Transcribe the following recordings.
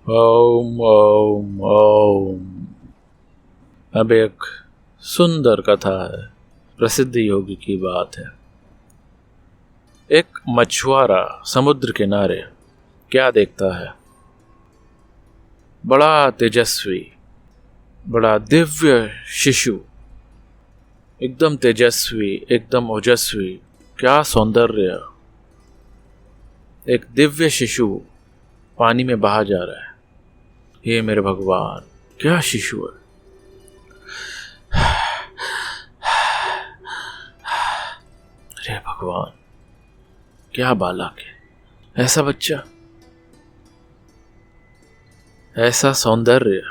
ओम ओम ओम। अब एक सुंदर कथा है, प्रसिद्ध योगी की बात है। एक मछुआरा समुद्र किनारे क्या देखता है, बड़ा तेजस्वी, बड़ा दिव्य शिशु, एकदम तेजस्वी, एकदम ओजस्वी, क्या सौंदर्य। एक दिव्य शिशु पानी में बहा जा रहा है। हे मेरे भगवान, क्या शिशु है। अरे भगवान, क्या बालक है, ऐसा बच्चा, ऐसा सौंदर्य,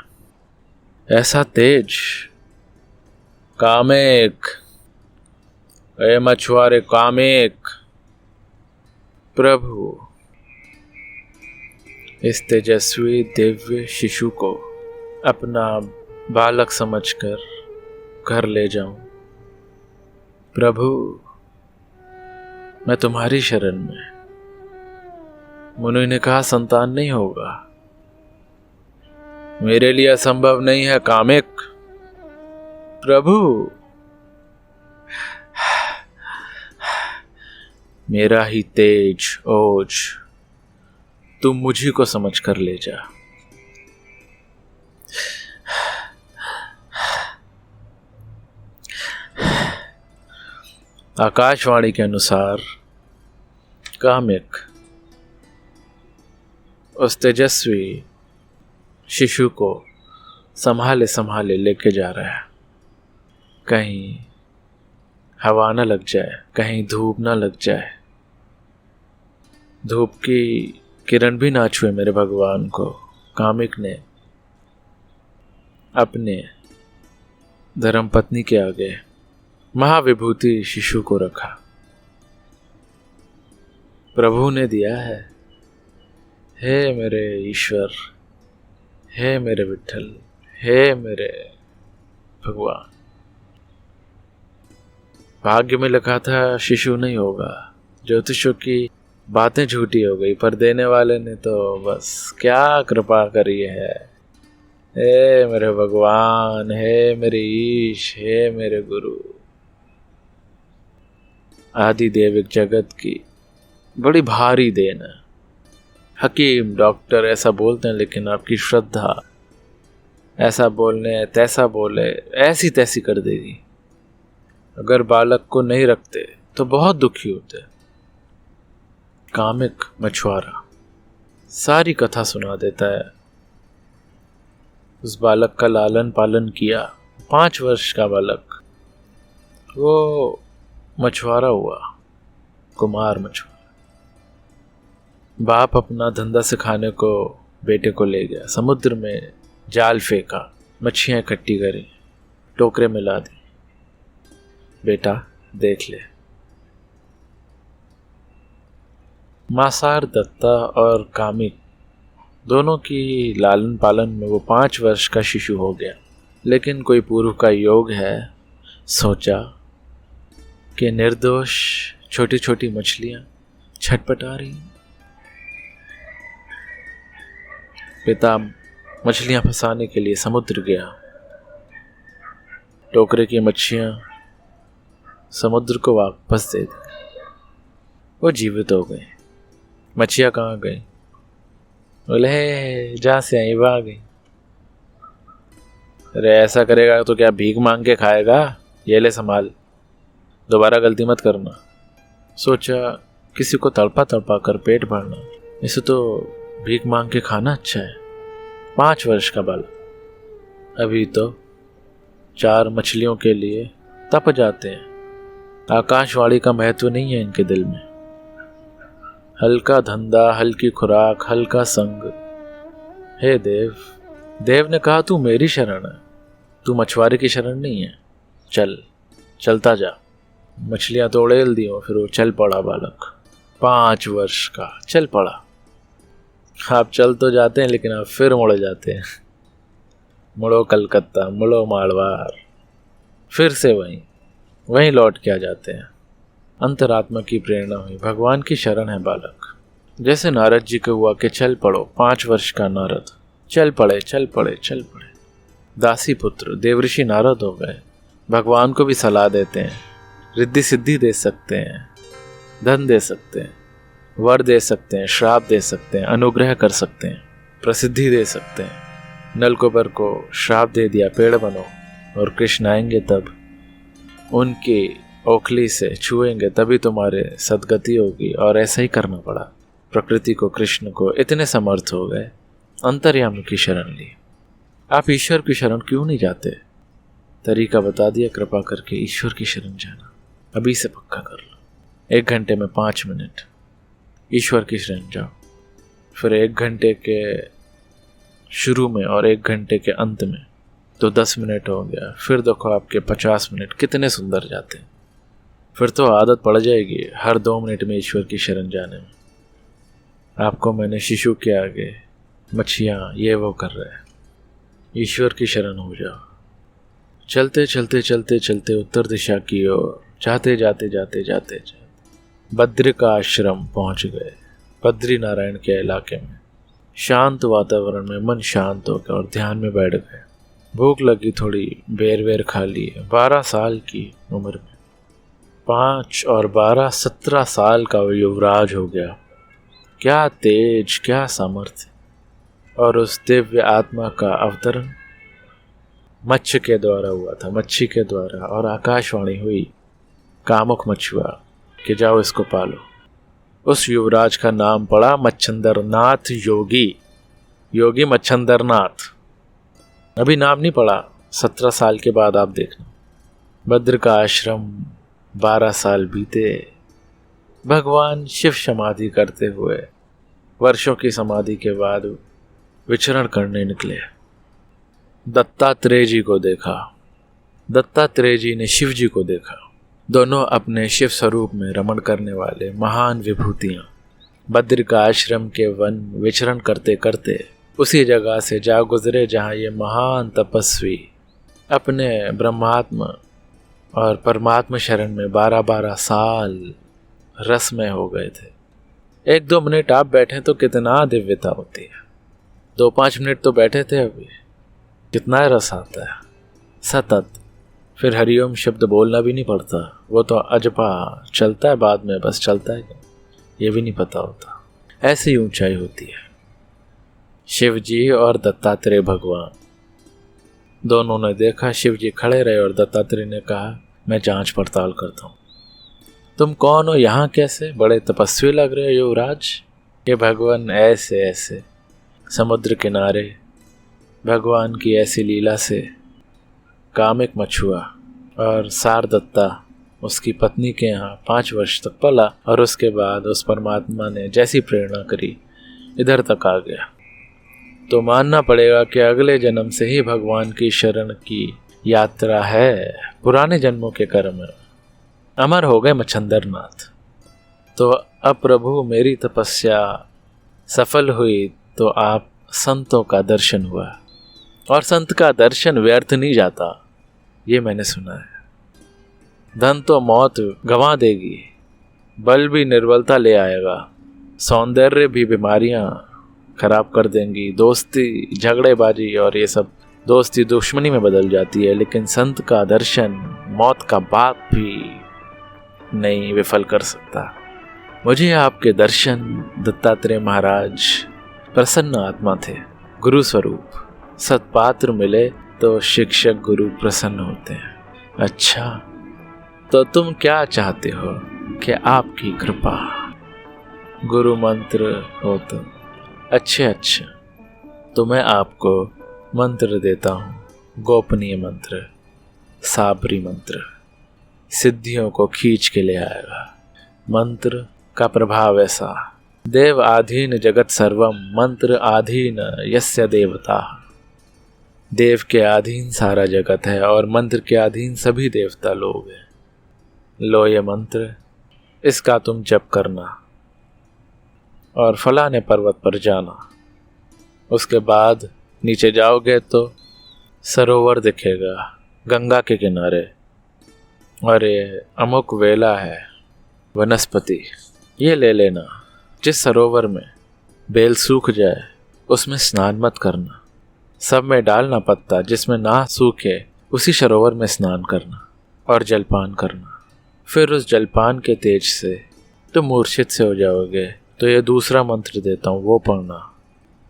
ऐसा तेज। कामेक, ए मछुआरे कामेक, प्रभु इस तेजस्वी दिव्य शिशु को अपना बालक समझकर घर ले जाऊं। प्रभु, मैं तुम्हारी शरण में। मुनि ने कहा, संतान नहीं होगा, मेरे लिए असंभव नहीं है कामिक। प्रभु, मेरा ही तेज ओज तुम मुझी को समझ कर ले जा। आकाशवाणी के अनुसार कामिक उस तेजस्वी शिशु को संभाले संभाले लेके जा रहा है। कहीं हवा न लग जाए, कहीं धूप न लग जाए, धूप की किरण भी ना छुए मेरे भगवान को। कामिक ने अपने धर्मपत्नी के आगे महाविभूति शिशु को रखा। प्रभु ने दिया है। हे मेरे ईश्वर, हे मेरे विठल, हे मेरे भगवान। भाग्य में लिखा था शिशु नहीं होगा, ज्योतिषों की बातें झूठी हो गई, पर देने वाले ने तो बस क्या कृपा करी है। हे मेरे भगवान, हे मेरे ईश, हे मेरे गुरु। आदि देविक जगत की बड़ी भारी देन है। हकीम डॉक्टर ऐसा बोलते हैं, लेकिन आपकी श्रद्धा ऐसा बोलने तैसा बोले, ऐसी तैसी कर देगी। अगर बालक को नहीं रखते तो बहुत दुखी होते। कामिक मछुआरा सारी कथा सुना देता है। उस बालक का लालन पालन किया। 5 वर्ष का बालक, वो मछुआरा हुआ, कुमार मछुआरा। बाप अपना धंधा सिखाने को बेटे को ले गया। समुद्र में जाल फेंका, मच्छियां इकट्ठी करी, टोकरे में ला दी। बेटा देख ले। मासार दत्ता और कामिक दोनों की लालन पालन में वो 5 वर्ष का शिशु हो गया। लेकिन कोई पूर्व का योग है, सोचा कि निर्दोष छोटी छोटी मछलियां छटपटा रही। पिता मछलियां फंसाने के लिए समुद्र गया। टोकरे की मच्छियां समुद्र को वापस दे दी। वो जीवित हो गए। मच्छियां कहाँ गई? बोले जहाँ से आई वहाँ गई। अरे ऐसा करेगा तो क्या भीख मांग के खाएगा? ये ले संभाल, दोबारा गलती मत करना। सोचा किसी को तड़पा तड़पा कर पेट भरना, इसे तो भीख मांग के खाना अच्छा है। 5 वर्ष का बालक अभी तो 4 मछलियों के लिए तप जाते हैं। आकाशवाणी का महत्व नहीं है इनके दिल में। हल्का धंधा, हल्की खुराक, हल्का संग। हे देव, देव ने कहा तू मेरी शरण है, तू मछुआरे की शरण नहीं है। चल, चलता जा। मछलियां तो उड़ेल दी हो, फिर वो चल पड़ा बालक। 5 वर्ष का चल पड़ा। आप चल तो जाते हैं, लेकिन आप फिर मुड़ जाते हैं। मुड़ो कलकत्ता, मुड़ो मारवाड़, फिर से वहीं लौट के आ जाते हैं। अंतरात्मा की प्रेरणा हुई, भगवान की शरण है बालक। जैसे नारद जी को हुआ कि चल पड़ो, 5 वर्ष का नारद चल पड़े चल पड़े चल पड़े। दासी पुत्र देवऋषि नारद हो गए। भगवान को भी सलाह देते हैं, रिद्धि सिद्धि दे सकते हैं, धन दे सकते हैं, वर दे सकते हैं, श्राप दे सकते हैं, अनुग्रह कर सकते हैं, प्रसिद्धि दे सकते हैं। नलकुबर को श्राप दे दिया, पेड़ बनो, और कृष्ण आएंगे तब उनकी ओखली से छुएंगे तभी तुम्हारे सदगति होगी। और ऐसा ही करना पड़ा। प्रकृति को, कृष्ण को इतने समर्थ हो गए, अंतर्यामी की शरण ली। आप ईश्वर की शरण क्यों नहीं जाते? तरीका बता दिया, कृपा करके ईश्वर की शरण जाना अभी से पक्का कर लो। 1 घंटे में 5 मिनट ईश्वर की शरण जाओ, फिर 1 घंटे के शुरू में और 1 घंटे के अंत में तो 10 मिनट हो गया। फिर देखो आपके 50 मिनट कितने सुंदर जाते हैं। फिर तो आदत पड़ जाएगी हर 2 मिनट में ईश्वर की शरण जाने में। आपको मैंने शिशु के आगे मच्छियाँ ये वो कर रहे हैं, ईश्वर की शरण हो जाओ। चलते चलते चलते चलते उत्तर दिशा की ओर जाते जाते जाते जाते जाते बद्री का आश्रम पहुंच गए। बद्री नारायण के इलाके में शांत वातावरण में मन शांत हो गया और ध्यान में बैठ गए। भूख लगी, थोड़ी बेर वेर खा ली। 12 साल की उम्र में 5 और 12 17 साल का वो युवराज हो गया। क्या तेज, क्या सामर्थ्य! और उस दिव्य आत्मा का अवतरण मच्छ के द्वारा हुआ था, मच्छी के द्वारा। और आकाशवाणी हुई कामुक मछुआ कि जाओ इसको पालो। उस युवराज का नाम पड़ा मच्छंदरनाथ योगी। योगी मच्छंदरनाथ। अभी नाम नहीं पड़ा, 17 साल के बाद आप देखना। बद्र का आश्रम 12 साल बीते। भगवान शिव समाधि करते हुए वर्षों की समाधि के बाद विचरण करने निकले। दत्तात्रेय जी को देखा। दत्तात्रेय जी ने शिव जी को देखा। दोनों अपने शिव स्वरूप में रमण करने वाले महान विभूतियां। बद्र का आश्रम के वन विचरण करते करते उसी जगह से जा गुजरे जहां ये महान तपस्वी अपने ब्रह्मात्मा और परमात्मा शरण में 12-12 साल रसमय हो गए थे। 1-2 मिनट आप बैठे तो कितना दिव्यता होती है। 2-5 मिनट तो बैठे थे, अभी कितना रस आता है सतत। फिर हरिओम शब्द बोलना भी नहीं पड़ता, वो तो अजपा चलता है, बाद में बस चलता है, ये भी नहीं पता होता। ऐसी ऊंचाई होती है। शिव जी और दत्तात्रेय भगवान दोनों ने देखा। शिव जी खड़े रहे और दत्तात्रेय ने कहा, मैं जांच पड़ताल करता हूँ। तुम कौन हो, यहाँ कैसे? बड़े तपस्वी लग रहे हो युवराज। ये भगवान ऐसे ऐसे समुद्र किनारे भगवान की ऐसी लीला से कामिक मछुआ और सारदत्ता उसकी पत्नी के यहाँ 5 वर्ष तक पला और उसके बाद उस परमात्मा ने जैसी प्रेरणा करी इधर तक आ गया। तो मानना पड़ेगा कि अगले जन्म से ही भगवान की शरण की यात्रा है। पुराने जन्मों के कर्म अमर हो गए मच्छंदरनाथ। तो अब प्रभु मेरी तपस्या सफल हुई तो आप संतों का दर्शन हुआ, और संत का दर्शन व्यर्थ नहीं जाता, ये मैंने सुना है। धन तो मौत गंवा देगी, बल भी निर्बलता ले आएगा, सौंदर्य भी बीमारियां खराब कर देंगी, दोस्ती झगड़ेबाजी और ये सब दोस्ती दुश्मनी में बदल जाती है। लेकिन संत का दर्शन मौत का बाप भी नहीं विफल कर सकता। मुझे आपके दर्शन दत्तात्रेय महाराज प्रसन्न आत्मा थे, गुरु स्वरूप। सत्पात्र मिले तो शिक्षक गुरु प्रसन्न होते हैं। अच्छा, तो तुम क्या चाहते हो? कि आपकी कृपा गुरु मंत्र हो तो अच्छा। तो मैं आपको मंत्र देता हूँ, गोपनीय मंत्र, साबरी मंत्र, सिद्धियों को खींच के ले आएगा। मंत्र का प्रभाव ऐसा, देव आधीन जगत सर्वम, मंत्र आधीन यस्य देवता। देव के अधीन सारा जगत है और मंत्र के अधीन सभी देवता लोग हैं। लो ये मंत्र, इसका तुम जप करना और फलाने पर्वत पर जाना। उसके बाद नीचे जाओगे तो सरोवर दिखेगा गंगा के किनारे, और ये अमुक वेला है वनस्पति, ये ले लेना। जिस सरोवर में बेल सूख जाए उसमें स्नान मत करना, सब में डालना पत्ता, जिसमें ना सूखे उसी सरोवर में स्नान करना और जलपान करना। फिर उस जलपान के तेज से तुम मूर्छित से हो जाओगे, तो ये दूसरा मंत्र देता हूँ वो पढ़ना,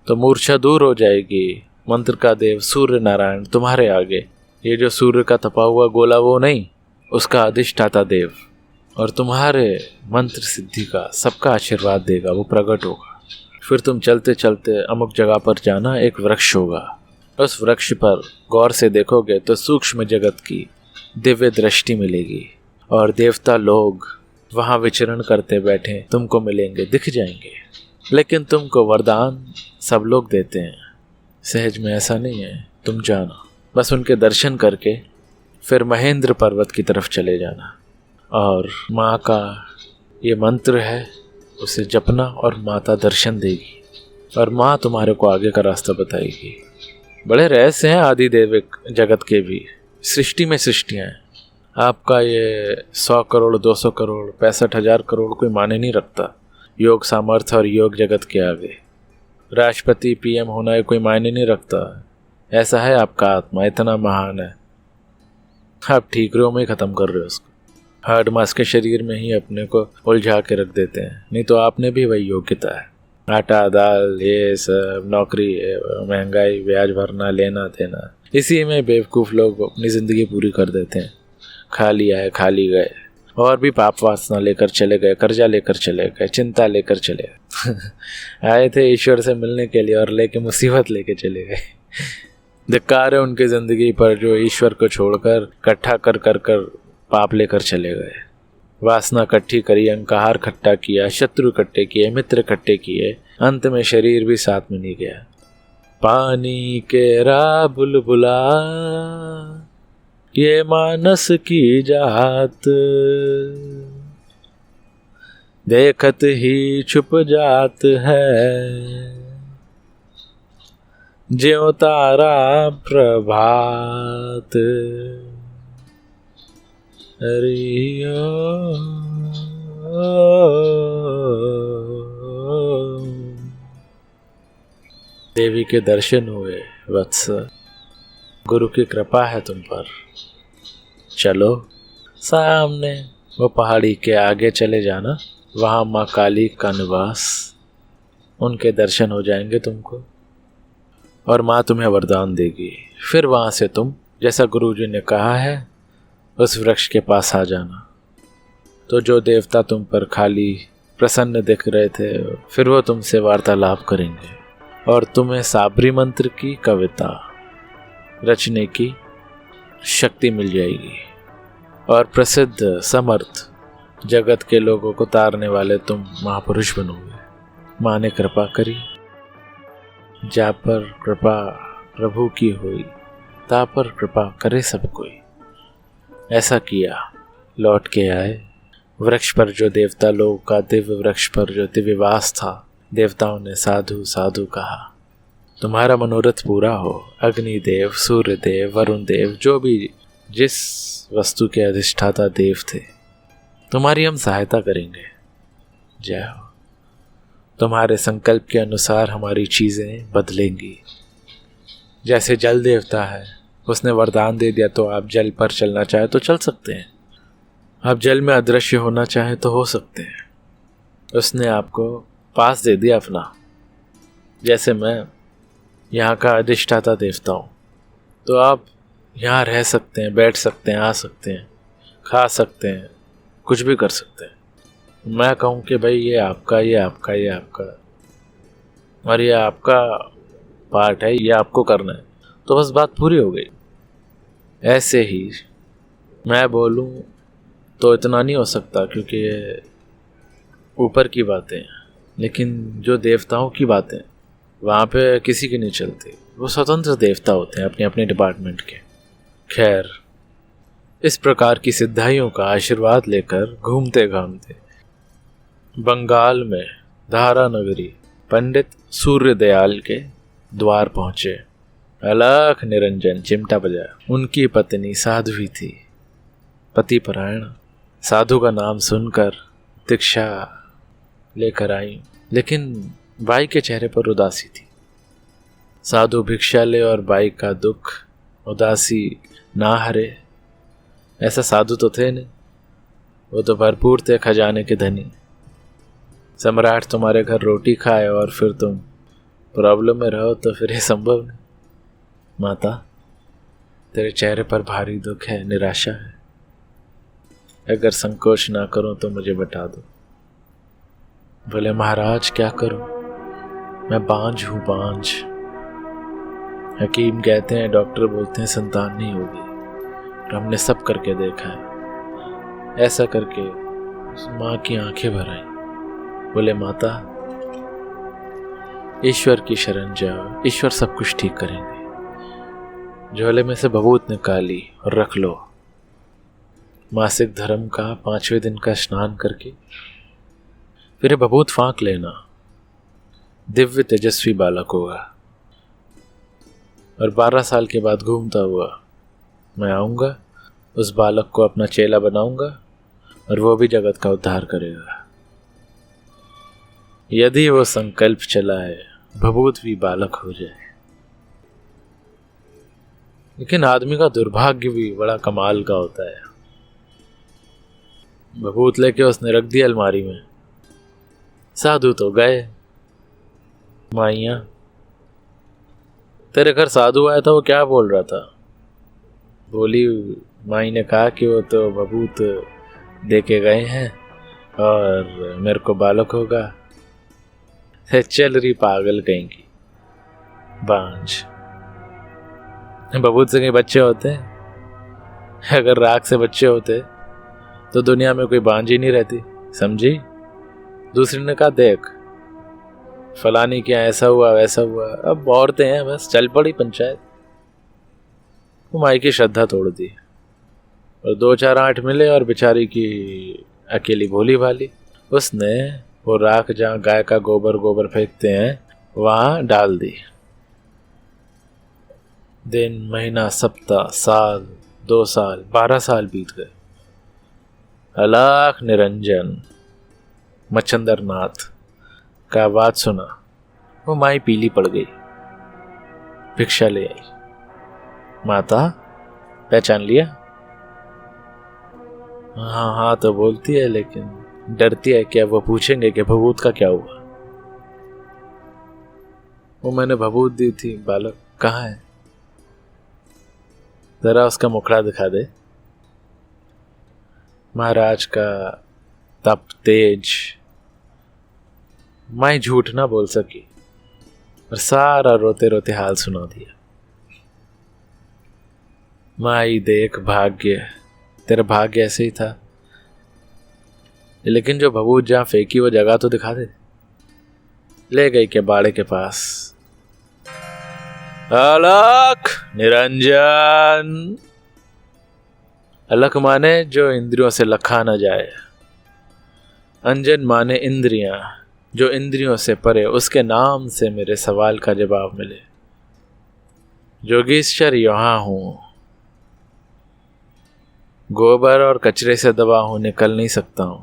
तो मूर्छा दूर हो जाएगी। मंत्र का देव सूर्य नारायण तुम्हारे आगे, ये जो सूर्य का तपा हुआ गोला वो नहीं, उसका अधिष्ठाता देव, और तुम्हारे मंत्र सिद्धि का सबका आशीर्वाद देगा, वो प्रकट होगा। फिर तुम चलते चलते अमुक जगह पर जाना, एक वृक्ष होगा, उस वृक्ष पर गौर से देखोगे तो सूक्ष्म जगत की दिव्य दृष्टि मिलेगी, और देवता लोग वहाँ विचरण करते बैठे तुमको मिलेंगे, दिख जाएंगे। लेकिन तुमको वरदान सब लोग देते हैं, सहज में ऐसा नहीं है, तुम जाना। बस उनके दर्शन करके फिर महेंद्र पर्वत की तरफ चले जाना, और माँ का ये मंत्र है उसे जपना, और माता दर्शन देगी, और माँ तुम्हारे को आगे का रास्ता बताएगी। बड़े रहस्य हैं आदि देविक जगत के भी, सृष्टि में सृष्टियाँ हैं। आपका ये 100 करोड़ 200 करोड़ 65,000 करोड़ कोई माने नहीं रखता योग सामर्थ्य और योग जगत के आगे। राष्ट्रपति पीएम होना है कोई मायने नहीं रखता, ऐसा है आपका आत्मा, इतना महान है। आप ठीक रो में ख़त्म कर रहे हो उसको, हार्ड मास के शरीर में ही अपने को उलझा के रख देते हैं। नहीं तो आपने भी वही योग्यता है, आटा दाल ये सब, नौकरी, महंगाई, ब्याज भरना, लेना देना, इसी में बेवकूफ़ लोग अपनी ज़िंदगी पूरी कर देते हैं। खा लिया है, खा ली गए, और भी पाप वासना लेकर चले गए, कर्जा लेकर चले गए, चिंता लेकर चले गए। आए थे ईश्वर से मिलने के लिए और लेके मुसीबत लेके चले गए। धिक्कार है उनकी ज़िंदगी पर जो ईश्वर को छोड़कर इकट्ठा कर कर कर पाप लेकर चले गए। वासना इकट्ठी करी, अहंकार खट्टा किया, शत्रु इकट्ठे किए, मित्र इकट्ठे किए, अंत में शरीर भी साथ में नहीं गया। पानी के रा बुलबुला ये मानस की जात, देखत ही छुप जात है, ज्यों तारा प्रभात। हरिओ देवी के दर्शन हुए वत्स, गुरु की कृपा है तुम पर। चलो सामने वो पहाड़ी के आगे चले जाना, वहाँ माँ काली का निवास, उनके दर्शन हो जाएंगे तुमको, और माँ तुम्हें वरदान देगी। फिर वहाँ से तुम जैसा गुरुजी ने कहा है उस वृक्ष के पास आ जाना। तो जो देवता तुम पर खाली प्रसन्न दिख रहे थे, फिर वो तुमसे वार्तालाप करेंगे, और तुम्हें साबरी मंत्र की कविता रचने की शक्ति मिल जाएगी, और प्रसिद्ध समर्थ जगत के लोगों को तारने वाले तुम महापुरुष बनोगे। माँ ने कृपा करी, जा पर कृपा प्रभु की हुई, ता पर कृपा करे सब कोई। ऐसा किया, लौट के आए वृक्ष पर, जो देवता लोगों का दिव्य वृक्ष पर जो दिव्य वास था। देवताओं ने साधु साधु कहा, तुम्हारा मनोरथ पूरा हो। अग्निदेव, सूर्यदेव, वरुण देव, जो भी जिस वस्तु के अधिष्ठाता देव थे, तुम्हारी हम सहायता करेंगे। जय हो। तुम्हारे संकल्प के अनुसार हमारी चीज़ें बदलेंगी। जैसे जल देवता है, उसने वरदान दे दिया तो आप जल पर चलना चाहे तो चल सकते हैं, आप जल में अदृश्य होना चाहे तो हो सकते हैं। उसने आपको पास दे दिया अपना। जैसे मैं यहाँ का अधिष्ठाता देवता हूँ, तो आप यहाँ रह सकते हैं, बैठ सकते हैं, आ सकते हैं, खा सकते हैं, कुछ भी कर सकते हैं। मैं कहूँ कि भाई ये आपका, ये आपका, ये आपका, और ये आपका पार्ट है, ये आपको करना है, तो बस बात पूरी हो गई। ऐसे ही मैं बोलूँ तो इतना नहीं हो सकता, क्योंकि ये ऊपर की बातें हैं, लेकिन जो देवताओं की बातें वहाँ पे किसी की नहीं चलती। वो स्वतंत्र देवता होते हैं अपने अपने डिपार्टमेंट के। खैर, इस प्रकार की सिद्धाइयों का आशीर्वाद लेकर घूमते घामते बंगाल में धारा नगरी पंडित सूर्यदयाल के द्वार पहुँचे। अलख निरंजन चिमटा बजाया। उनकी पत्नी साध्वी थी, पतिपरायण। साधु का नाम सुनकर दीक्षा लेकर आई, लेकिन बाई के चेहरे पर उदासी थी। साधु भिक्षा ले और बाई का दुख उदासी ना हरे। ऐसा साधु तो थे नहीं, वो तो भरपूर थे खजाने के धनी। सम्राट तुम्हारे घर रोटी खाए और फिर तुम प्रॉब्लम में रहो तो फिर ये संभव नहीं। माता, तेरे चेहरे पर भारी दुख है, निराशा है। अगर संकोच ना करो तो मुझे बता दो। बोले महाराज क्या करूं, मैं बांझ हूं, बांझ। हकीम कहते हैं, डॉक्टर बोलते हैं संतान नहीं होगी, और हमने सब करके देखा है। ऐसा करके उस माँ की आंखें भर आई। बोले माता, ईश्वर की शरण जाओ, ईश्वर सब कुछ ठीक करेंगे। झोले में से भभूत निकाली और रख लो। मासिक धर्म का 5वें दिन का स्नान करके फिर भभूत फांक लेना, दिव्य तेजस्वी बालक होगा। और 12 साल के बाद घूमता हुआ मैं आऊँगा, उस बालक को अपना चेला बनाऊंगा और वो भी जगत का उद्धार करेगा। यदि वो संकल्प चलाए, भभूत भी बालक हो जाए। लेकिन आदमी का दुर्भाग्य भी बड़ा कमाल का होता है। भभूत लेके उसने रख दिया अलमारी में। साधु तो गए। माइया, तेरे घर साधु आया था, वो क्या बोल रहा था? बोली, माई ने कहा कि वो तो भभूत दे के गए हैं और मेरे को बालक होगा। चल रही पागल कहीं की बांझ। भभूत से कहीं बच्चे होते हैं? अगर राख से बच्चे होते तो दुनिया में कोई बांझ ही नहीं रहती, समझी? दूसरी ने कहा, देख फलानी क्या ऐसा हुआ वैसा हुआ, अब औरतें हैं, बस चल पड़ी पंचायत। वो माई की श्रद्धा तोड़ दी और 2-4 आंट मिले और बेचारी की अकेली भोली भाली उसने वो राख जहाँ गाय का गोबर फेंकते हैं वहां डाल दी। दिन, महीना, सप्ताह, साल, 2 साल, 12 साल बीत गए। अलख निरंजन मच्छंदर नाथ का आवाज सुना। वो माई पीली पड़ गई, भिक्षा ले आई। माता, पहचान लिया? हाँ हाँ तो बोलती है, लेकिन डरती है क्या वो पूछेंगे कि भभूत का क्या हुआ। वो मैंने भभूत दी थी, बालक कहाँ है? जरा उसका मुखड़ा दिखा दे। महाराज का तप तेज। माई झूठ ना बोल सकी और सारा रोते रोते हाल सुना दिया। माई देख, भाग्य, तेरा भाग्य ऐसे ही था, लेकिन जो भभूत जहां फेंकी वो जगह तो दिखा दे। ले गई के बाड़े के पास। अलख निरंजन। अलख माने जो इंद्रियों से लखा न जाए, अंजन माने इंद्रियां, जो इंद्रियों से परे, उसके नाम से मेरे सवाल का जवाब मिले। जोगीश्वर यहाँ हूं, गोबर और कचरे से दबा हूं, निकल नहीं सकता हूं।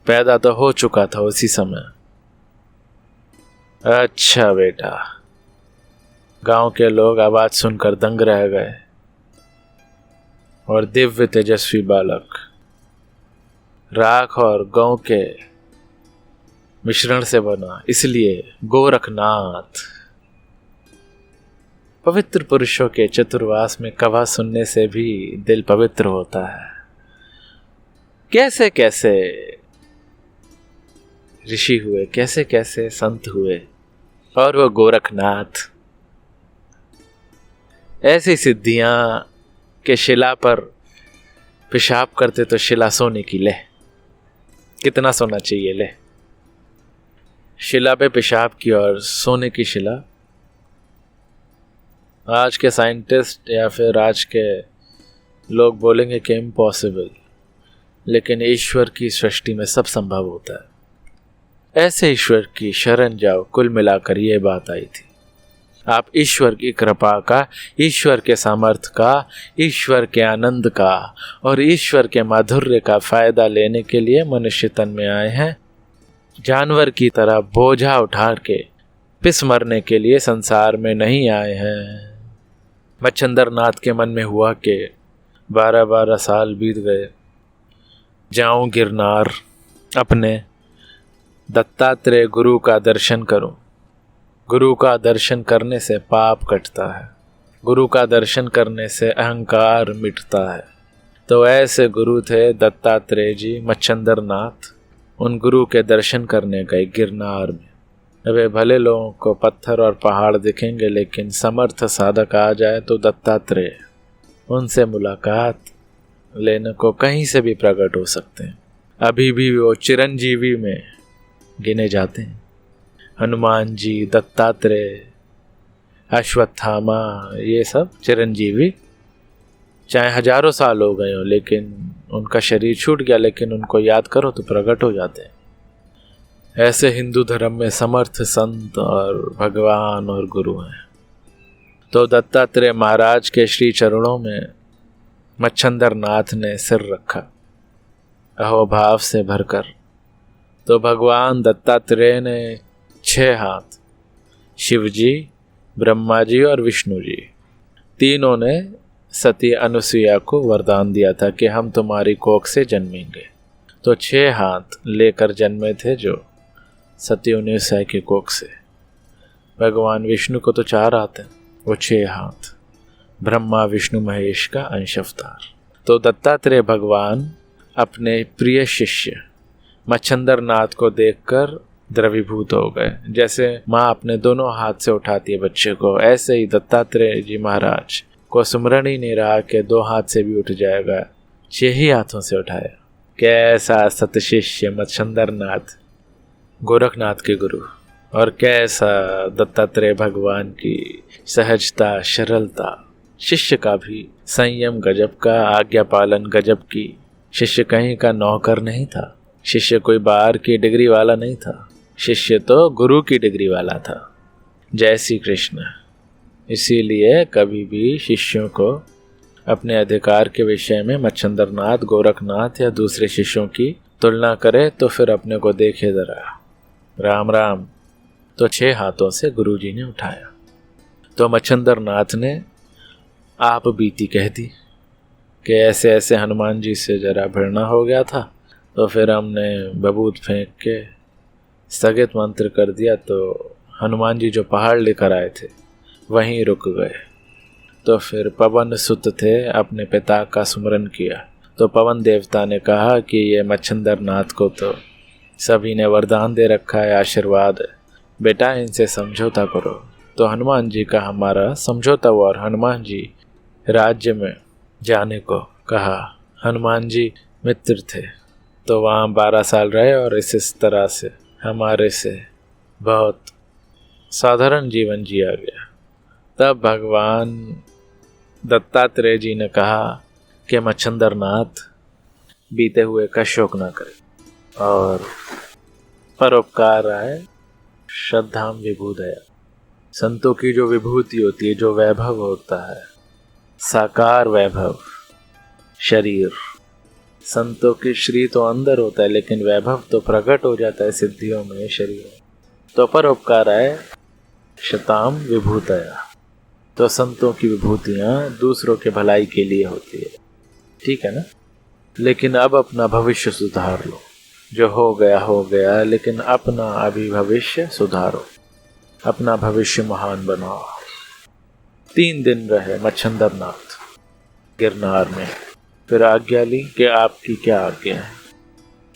पैदा तो हो चुका था उसी समय। अच्छा बेटा। गांव के लोग आवाज सुनकर दंग रह गए। और दिव्य तेजस्वी बालक राख और गौ के मिश्रण से बना, इसलिए गोरखनाथ। पवित्र पुरुषों के चतुर्वास में कवा सुनने से भी दिल पवित्र होता है। कैसे कैसे ऋषि हुए, कैसे कैसे संत हुए, और वो गोरखनाथ। ऐसी सिद्धियां के शिला पर पेशाब करते तो शिला सोने की ले। कितना सोना चाहिए ले? शिला पे पेशाब की और सोने की शिला। आज के साइंटिस्ट या फिर आज के लोग बोलेंगे कि इम्पॉसिबल, लेकिन ईश्वर की सृष्टि में सब संभव होता है। ऐसे ईश्वर की शरण जाओ। कुल मिलाकर ये बात आई थी। आप ईश्वर की कृपा का, ईश्वर के सामर्थ्य का, ईश्वर के आनंद का और ईश्वर के माधुर्य का फायदा लेने के लिए मनुष्य तन में आए हैं। जानवर की तरह बोझा उठा के वापिस मरने के लिए संसार में नहीं आए हैं। मच्छंदर नाथ के मन में हुआ कि 12-12 साल बीत गए, जाऊं गिरनार, अपने दत्तात्रेय गुरु का दर्शन करूं। गुरु का दर्शन करने से पाप कटता है, गुरु का दर्शन करने से अहंकार मिटता है। तो ऐसे गुरु थे दत्तात्रेय जी, मच्छंदर नाथ। उन गुरु के दर्शन करने गए गिरनार में। वे भले लोगों को पत्थर और पहाड़ दिखेंगे, लेकिन समर्थ साधक आ जाए तो दत्तात्रेय, उनसे मुलाकात लेने को कहीं से भी प्रकट हो सकते हैं। अभी भी वो चिरंजीवी में गिने जाते हैं। हनुमान जी, दत्तात्रेय, अश्वत्थामा, ये सब चिरंजीवी, चाहे हजारों साल हो गए हो, लेकिन उनका शरीर छूट गया, लेकिन उनको याद करो तो प्रकट हो जाते हैं। ऐसे हिंदू धर्म में समर्थ संत और भगवान और गुरु हैं। तो दत्तात्रेय महाराज के श्री चरणों में मच्छंदर नाथ ने सिर रखा अहोभाव से भरकर। तो भगवान दत्तात्रेय ने 6 हाथ, शिव जी, ब्रह्मा जी और विष्णु जी, तीनों ने सती अनुसुईया को वरदान दिया था कि हम तुम्हारी कोख से जन्मेंगे। तो 6 हाथ लेकर जन्मे थे जो सती अनुसुईया की कोख से। भगवान विष्णु को तो 4 हाथ हैं, वो 6 हाथ, ब्रह्मा विष्णु महेश का अंश अवतार। तो दत्तात्रेय भगवान अपने प्रिय शिष्य मच्छंदर नाथ को देखकर द्रवीभूत हो गए। जैसे माँ अपने दोनों हाथ से उठाती है बच्चे को, ऐसे ही दत्तात्रेय जी महाराज को सुमरण ही नहीं रहा कि 2 हाथ से भी उठ जाएगा, 6 ही हाथों से उठाया। कैसा सत शिष्य मच्छंदर नाथ, गोरखनाथ के गुरु, और कैसा दत्तात्रेय भगवान की सहजता, सरलता, शिष्य का भी संयम गजब का, आज्ञा पालन गजब की। शिष्य कहीं का नौकर नहीं था, शिष्य कोई बाहर की डिग्री वाला नहीं था, शिष्य तो गुरु की डिग्री वाला था। जय श्री कृष्ण। इसीलिए कभी भी शिष्यों को अपने अधिकार के विषय में मच्छंदर नाथ, गोरखनाथ या दूसरे शिष्यों की तुलना करे तो फिर अपने को देखे जरा। राम राम। तो 6 हाथों से गुरुजी ने उठाया। तो मच्छंदर नाथ ने आप बीती कह दी कि ऐसे ऐसे हनुमान जी से जरा भिड़ना हो गया था, तो फिर हमने बबूत फेंक के स्थगित मंत्र कर दिया। तो हनुमान जी जो पहाड़ लेकर आए थे वहीं रुक गए। तो फिर पवन सुत थे, अपने पिता का सुमरन किया। तो पवन देवता ने कहा कि ये मच्छंदर नाथ को तो सभी ने वरदान दे रखा है, आशीर्वाद है, बेटा इनसे समझौता करो। तो हनुमान जी का हमारा समझौता हुआ और हनुमान जी राज्य में जाने को कहा। हनुमान जी मित्र थे, तो वहाँ 12 साल रहे और इस तरह से हमारे से बहुत साधारण जीवन जिया गया। तब भगवान दत्तात्रेय जी ने कहा कि मच्छंदर नाथ बीते हुए का शोक न करे और परोपकार आए, श्रद्धाम विभूदया। संतों की जो विभूति होती है, जो वैभव होता है, साकार वैभव, शरीर, संतों की श्री तो अंदर होता है, लेकिन वैभव तो प्रकट हो जाता है सिद्धियों में, शरीर। तो परोपकार आए, शताम विभूतया। तो संतों की विभूतियाँ दूसरों के भलाई के लिए होती है, ठीक है ना। लेकिन अब अपना भविष्य सुधार लो। जो हो गया, लेकिन अपना अभी भविष्य सुधारो, अपना भविष्य महान बनाओ। 3 दिन रहे मच्छंदर नाथ गिरनार में। फिर आज्ञा ली कि आपकी क्या आज्ञा है।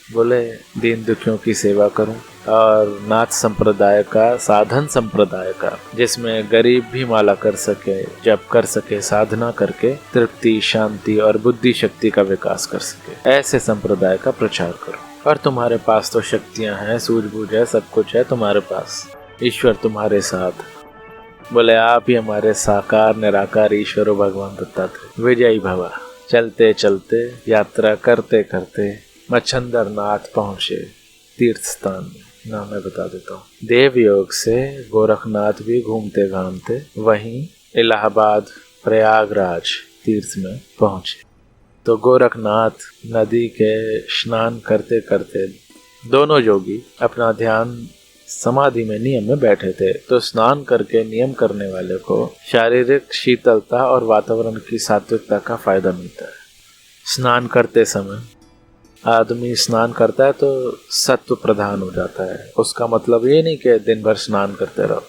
बोले दीन दुखियों की सेवा करूं और नाथ संप्रदाय का, साधन संप्रदाय का, जिसमें गरीब भी माला कर सके, जप कर सके, साधना करके तृप्ति, शांति और बुद्धि शक्ति का विकास कर सके, ऐसे संप्रदाय का प्रचार करो। और तुम्हारे पास तो शक्तियां हैं, सूझबूझ है, सब कुछ है तुम्हारे पास, ईश्वर तुम्हारे साथ। बोले आप ही हमारे साकार निराकार ईश्वर हो भगवान दत्तात्रेय। विजयी भवा। चलते चलते, यात्रा करते करते मच्छंदर नाथ पहुँचे तीर्थ स्थान में। नाम मैं बता देता हूँ। देवयोग से गोरखनाथ भी घूमते घामते वहीं इलाहाबाद प्रयागराज तीर्थ में पहुँचे। तो गोरखनाथ नदी के स्नान करते करते दोनों योगी अपना ध्यान समाधि में नियम में बैठे थे, तो स्नान करके नियम करने वाले को शारीरिक शीतलता और वातावरण की सात्विकता का फायदा मिलता है। स्नान करते समय आदमी स्नान करता है तो सत्व प्रधान हो जाता है। उसका मतलब ये नहीं कि दिन भर स्नान करते रहो।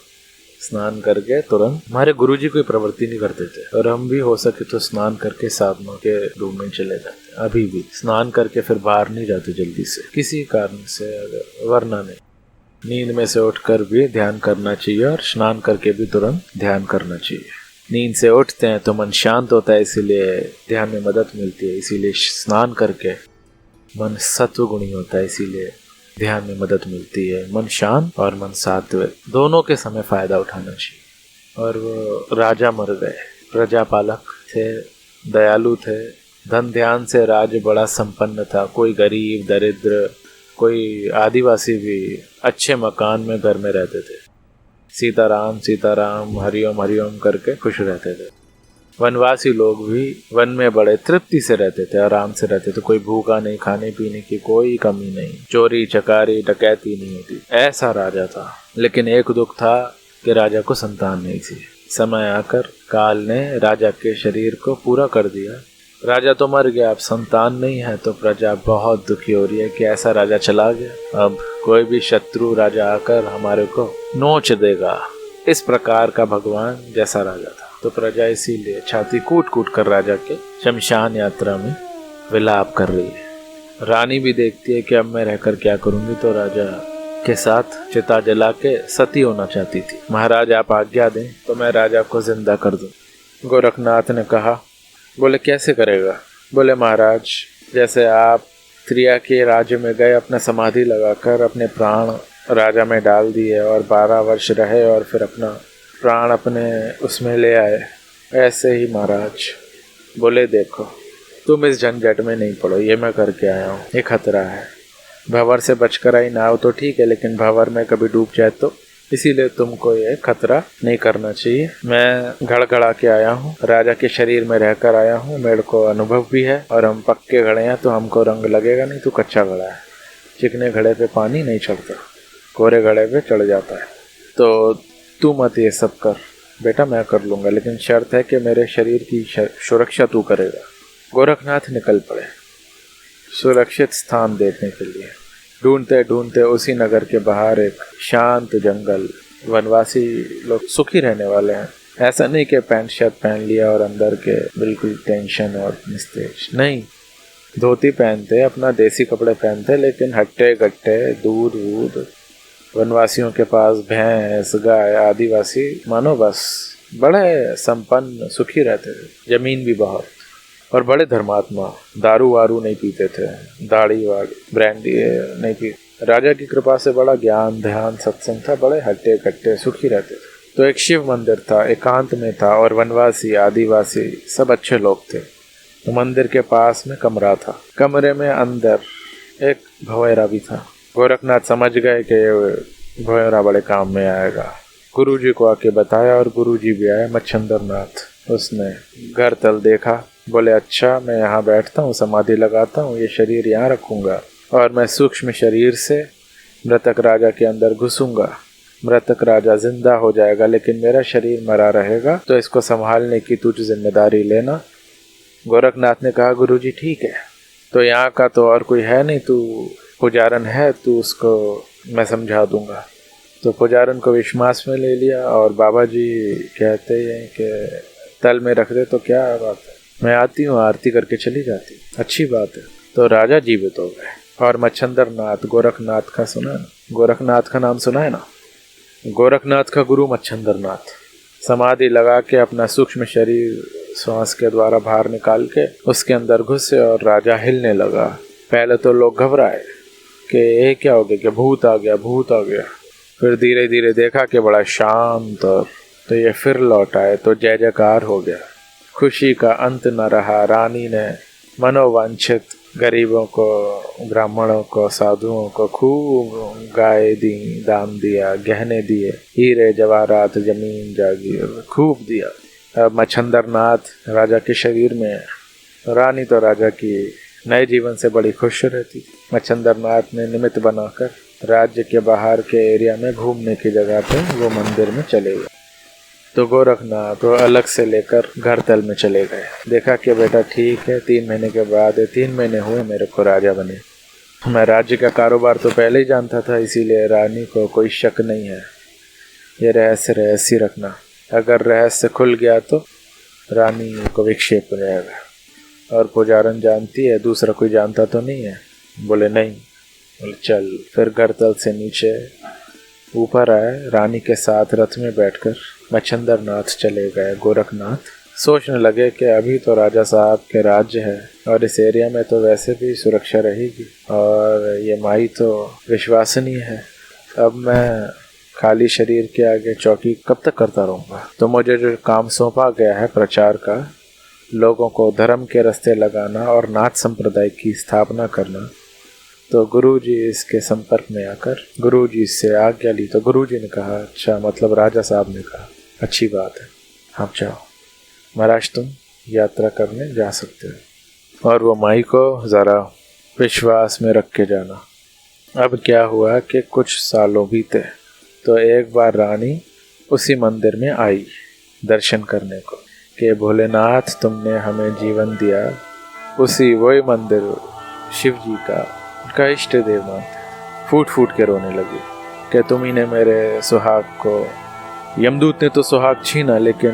स्नान करके तुरंत, हमारे गुरुजी कोई प्रवृत्ति नहीं करते थे, और हम भी हो सके तो स्नान करके साधनों के रूम में चले जाते। अभी भी स्नान करके फिर बाहर नहीं जाते जल्दी से, किसी कारण से, अगर वरना नहीं। नींद में से उठकर भी ध्यान करना चाहिए और स्नान करके भी तुरंत ध्यान करना चाहिए। नींद से उठते हैं तो मन शांत होता है, इसीलिए ध्यान में मदद मिलती है। इसीलिए स्नान करके मन सत्व गुणी होता है, इसीलिए ध्यान में मदद मिलती है। मन शांत और मन सात्विक दोनों के समय फायदा उठाना चाहिए। और वो राजा मर गए, प्रजापालक थे, दयालु थे, धन ध्यान से राज्य बड़ा संपन्न था। कोई गरीब दरिद्र, कोई आदिवासी भी अच्छे मकान में घर में रहते थे। सीताराम सीताराम हरिओम हरिओम करके खुश रहते थे। वनवासी लोग भी वन में बड़े तृप्ति से रहते थे, आराम से रहते थे। कोई भूखा नहीं, खाने पीने की कोई कमी नहीं, चोरी चकारी डकैती नहीं होती। ऐसा राजा था। लेकिन एक दुख था कि राजा को संतान नहीं थी। समय आकर काल ने राजा के शरीर को पूरा कर दिया। राजा तो मर गया, अब संतान नहीं है, तो प्रजा बहुत दुखी हो रही है कि ऐसा राजा चला गया, अब कोई भी शत्रु राजा आकर हमारे को नोच देगा। इस प्रकार का भगवान जैसा राजा था। तो प्रजा इसीलिए छाती कूट कूट कर राजा के शमशान यात्रा में विलाप कर रही है। रानी भी देखती है कि अब मैं रहकर क्या करूंगी, तो राजा के साथ चिता जला के सती होना चाहती थी। महाराज आप आज्ञा दें तो मैं राजा को जिंदा कर दूं। गोरखनाथ ने कहा। बोले कैसे करेगा? बोले महाराज जैसे आप त्रिया के राज्य में गए, अपना समाधि लगाकर अपने प्राण राजा में डाल दिए और 12 वर्ष रहे और फिर अपना प्राण अपने उसमें ले आए, ऐसे ही महाराज। बोले देखो तुम इस झंझट में नहीं पड़ो, ये मैं करके आया हूँ, ये खतरा है। भंवर से बचकर आई नाव तो ठीक है, लेकिन भंवर में कभी डूब जाए तो, इसीलिए तुमको ये खतरा नहीं करना चाहिए। मैं घड़ के आया हूँ, राजा के शरीर में रहकर आया हूँ, मेरे को अनुभव भी है, और हम पक्के घड़े हैं तो हमको रंग लगेगा नहीं। तो कच्चा घड़ा है, चिकने घड़े पे पानी नहीं चढ़ता, कोरे घड़े पे चढ़ जाता है। तो तू मत ये सब कर बेटा, मैं कर लूंगा, लेकिन शर्त है कि मेरे शरीर की सुरक्षा तू करेगा। गोरखनाथ निकल पड़े सुरक्षित स्थान देखने के लिए। ढूंढते ढूंढते उसी नगर के बाहर एक शांत जंगल, वनवासी लोग सुखी रहने वाले हैं। ऐसा नहीं कि पैंट शर्ट पहन लिया और अंदर के बिल्कुल टेंशन और निस्तेज, नहीं, धोती पहनते, अपना देसी कपड़े पहनते, लेकिन हट्टे कट्टे, दूध वूध, वनवासियों के पास भैंस गाय, आदिवासी मानो बस बड़े संपन्न सुखी रहते थे। जमीन भी बहुत, और बड़े धर्मात्मा, दारू वारू नहीं पीते थे, दाढ़ी वाड़ी ब्रांडी नहीं पीते। राजा की कृपा से बड़ा ज्ञान ध्यान सत्संग था, बड़े हट्टे कट्टे सुखी रहते थे। तो एक शिव मंदिर था, एकांत में था, और वनवासी आदिवासी सब अच्छे लोग थे। तो मंदिर के पास में कमरा था, कमरे में अंदर एक भंवरा भी था। गोरखनाथ समझ गए कि भंवरा बड़े काम में आएगा। गुरुजी को आके बताया और गुरुजी भी आए, मच्छंदर नाथ। उसने घर तल देखा, बोले अच्छा मैं यहाँ बैठता हूँ, समाधि लगाता हूँ, ये शरीर यहाँ रखूँगा और मैं सूक्ष्म शरीर से मृतक राजा के अंदर घुसूंगा। मृतक राजा जिंदा हो जाएगा, लेकिन मेरा शरीर मरा रहेगा, तो इसको संभालने की तुझ जिम्मेदारी लेना। गोरखनाथ ने कहा गुरुजी ठीक है, तो यहाँ का तो और कोई है नहीं, तू पुजारन है, तू उसको मैं समझा दूंगा। तो पुजारन को विश्वास में ले लिया, और बाबा जी कहते हैं कि तल में रख दे तो क्या बात है, मैं आती हूँ आरती करके चली जाती, अच्छी बात है। तो राजा जीवित हो गए। और मच्छंदर नाथ, गोरखनाथ का सुना है ना, गोरखनाथ का नाम सुना है ना। गोरखनाथ का गुरु मच्छंदर नाथ समाधि लगा के अपना सूक्ष्म शरीर श्वास के द्वारा बाहर निकाल के उसके अंदर घुसे, और राजा हिलने लगा। पहले तो लोग घबराए कि ये क्या हो गया, कि भूत आ गया, भूत आ गया। फिर धीरे धीरे देखा कि बड़ा शांत, तो ये फिर लौट आए, तो जय जयकार हो गया। खुशी का अंत न रहा। रानी ने मनोवांछित गरीबों को, ब्राह्मणों को, साधुओं को खूब गाय दी, दान दिया, गहने दिए, हीरे जवाहरात, जमीन जागीर खूब दिया। अब मच्छंदर नाथ राजा के शरीर में, रानी तो राजा की नए जीवन से बड़ी खुश रहती थी। मच्छंदर नाथ ने निमित्त बनाकर राज्य के बाहर के एरिया में घूमने की जगह पे वो मंदिर में चले गए। तो गोरखनाथ तो अलग से लेकर घर तल में चले गए। देखा कि बेटा ठीक है, 3 महीने के बाद 3 महीने हुए मेरे को राजा बने। मैं राज्य का कारोबार तो पहले ही जानता था, इसीलिए रानी को कोई शक नहीं है। ये रहस्य रखना, अगर रहस्य खुल गया तो रानी को विक्षेप हो जाएगा। और पुजारन जानती है, दूसरा कोई जानता तो नहीं है? बोले नहीं। बोले चल। फिर घर तल से नीचे ऊपर आए, रानी के साथ रथ में बैठकर मच्छंदर नाथ चले गए। गोरखनाथ सोचने लगे कि अभी तो राजा साहब के राज्य है और इस एरिया में तो वैसे भी सुरक्षा रहेगी, और ये माई तो विश्वसनीय है। अब मैं खाली शरीर के आगे चौकी कब तक करता रहूँगा? तो मुझे जो काम सौंपा गया है प्रचार का, लोगों को धर्म के रास्ते लगाना और नाथ संप्रदाय की स्थापना करना, तो गुरुजी इसके संपर्क में आकर गुरुजी से आज्ञा ली। तो गुरुजी ने कहा अच्छा, मतलब राजा साहब ने कहा अच्छी बात है, आप जाओ महाराज, तुम यात्रा करने जा सकते हो, और वो माई को ज़रा विश्वास में रख के जाना। अब क्या हुआ कि कुछ सालों बीते तो एक बार रानी उसी मंदिर में आई दर्शन करने को कि भोलेनाथ तुमने हमें जीवन दिया। उसी वही मंदिर शिव जी का इष्ट देव मानते। फूट फूट के रोने लगी कि तुम ही ने मेरे सुहाग को, यमदूत ने तो सुहाग छीना, लेकिन